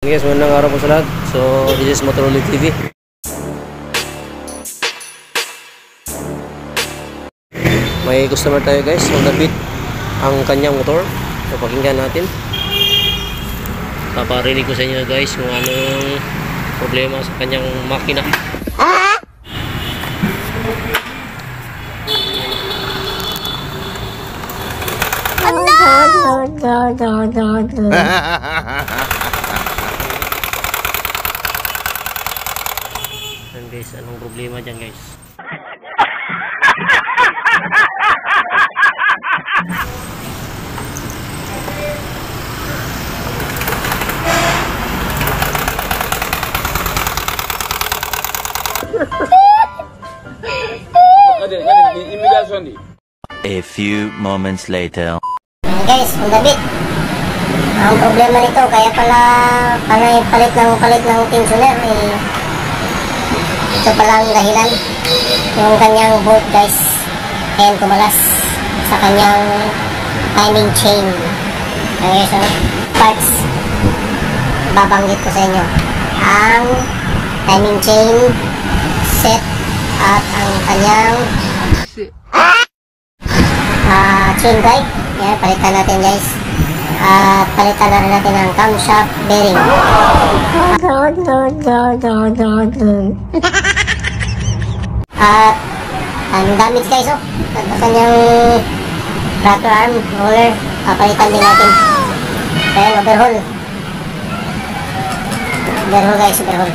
Guys, magandang araw po sa lahat. So, this is Motorolid TV. May customer tayo guys, nagdabit ang kanyang motor. So, pakinggan natin. Paparinig ko sa inyo guys kung anong problema sa kanyang makina. Yan guys, anong problema dyan guys? A few moments later. Guys, ang dabit. Ang problema nito, kaya pala palit ng tensioner eh. Ito pala ang dahilan. Yung kanyang bolt guys, ayan kumalas sa kanyang timing chain. Ayan so, parts, babanggit ko sa inyo ang timing chain set at ang kanyang chain guide. Yan, palitan natin guys. At palitan na rin natin ang camshaft bearing. At ang damage guys oh. At ang kanyang rocker arm, roller, papalitan din natin. Ayan, overhaul. Overhaul guys, overhaul.